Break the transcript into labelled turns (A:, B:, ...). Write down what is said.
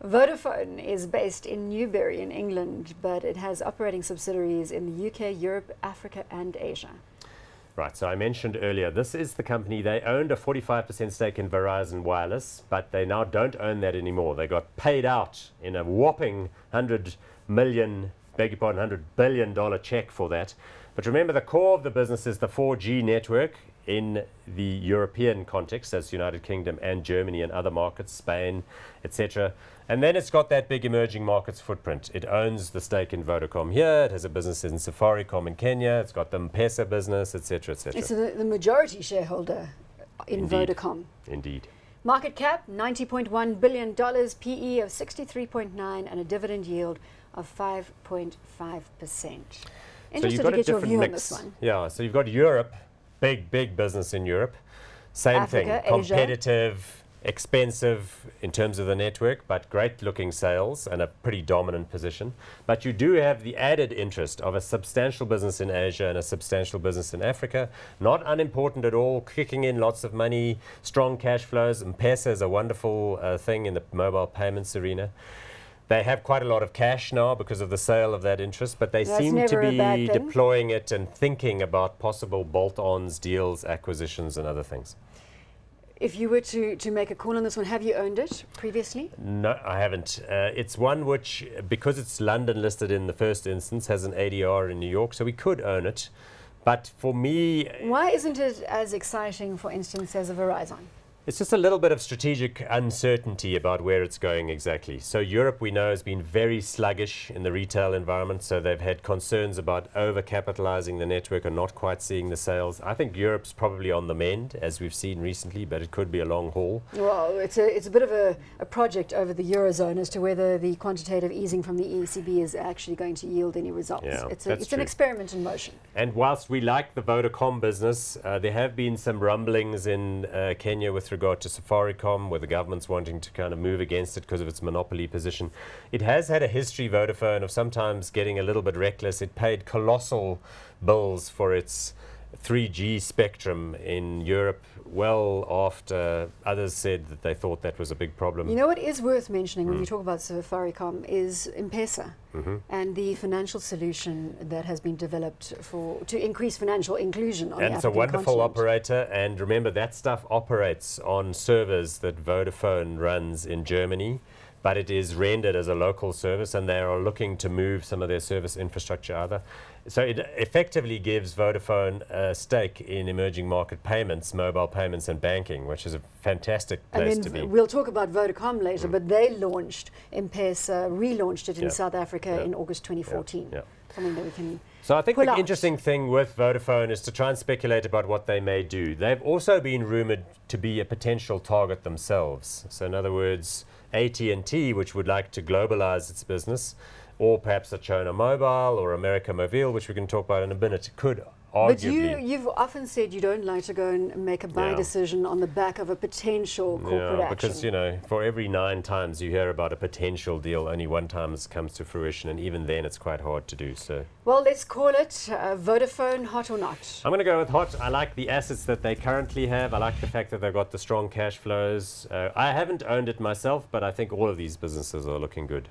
A: Vodafone is based in Newbury in England, but it has operating subsidiaries in the UK, Europe, Africa and Asia.
B: Right, so I mentioned earlier, this is the company. They owned a 45% stake in Verizon Wireless, but they now don't own that anymore. They got paid out in a whopping $100 billion check for that. But remember, the core of the business is the 4G network in the European context, as United Kingdom and Germany and other markets, Spain, etc. And then it's got that big emerging markets footprint. It owns the stake in Vodacom here. It has a business in Safaricom in Kenya. It's got the M-Pesa business, etc., etc.
A: It's the majority shareholder in
B: Indeed.
A: Vodacom.
B: Indeed.
A: Market cap, $90.1 billion, PE of 63.9, and a dividend yield of 5.5%. Interested to get your view on this one.
B: Yeah, so you've got Europe, big business in Europe. Same
A: Africa,
B: thing,
A: Asia.
B: competitive, expensive in terms of the network, but great looking sales and a pretty dominant position. But you do have the added interest of a substantial business in Asia and a substantial business in Africa. Not unimportant at all, kicking in lots of money, strong cash flows. M-Pesa is a wonderful thing in the mobile payments arena. They have quite a lot of cash now because of the sale of that interest, but they seem to be deploying it and thinking about possible bolt-ons, deals, acquisitions and other things.
A: If you were to make a call on this one, have you owned it previously?
B: No, I haven't. It's one which, because it's London listed in the first instance, has an ADR in New York, so we could own it. But for me...
A: Why isn't it as exciting, for instance, as a Verizon?
B: It's just a little bit of strategic uncertainty about where it's going exactly. So Europe, we know, has been very sluggish in the retail environment, so they've had concerns about over-capitalizing the network and not quite seeing the sales. I think Europe's probably on the mend, as we've seen recently, but it could be a long haul.
A: Well, it's a bit of a project over the Eurozone as to whether the quantitative easing from the ECB is actually going to yield any results.
B: Yeah,
A: it's an experiment in motion.
B: And whilst we like the Vodacom business, there have been some rumblings in Kenya with regard to Safaricom, where the government's wanting to kind of move against it because of its monopoly position. It has had a history, Vodafone, of sometimes getting a little bit reckless. It paid colossal bills for its 3G spectrum in Europe well after others said that they thought that was a big problem.
A: You know what is worth mentioning when you talk about Safaricom is M-Pesa and the financial solution that has been developed to increase financial inclusion on the African
B: continent. And it's a wonderful
A: continent.
B: operator, and remember that stuff operates on servers that Vodafone runs in Germany, but it is rendered as a local service, and they are looking to move some of their service infrastructure other. So it effectively gives Vodafone a stake in emerging market payments, mobile payments and banking, which is a fantastic place to be.
A: We'll talk about Vodacom later, but they launched M-Pesa, relaunched it in South Africa in August 2014. Something that we can
B: So I think the interesting thing with Vodafone is to try and speculate about what they may do. They've also been rumored to be a potential target themselves. So in other words, AT&T, which would like to globalize its business, or perhaps a China Mobile or America Mobile, which we can talk about in a minute, could arguably...
A: But you've often said you don't like to go and make a buy decision on the back of a potential corporate action.
B: Because, you know, for every 9 times you hear about a potential deal, only 1 time it comes to fruition, and even then it's quite hard to do. So,
A: well, let's call it Vodafone, hot or not?
B: I'm going to go with hot. I like the assets that they currently have. I like the fact that they've got the strong cash flows. I haven't owned it myself, but I think all of these businesses are looking good.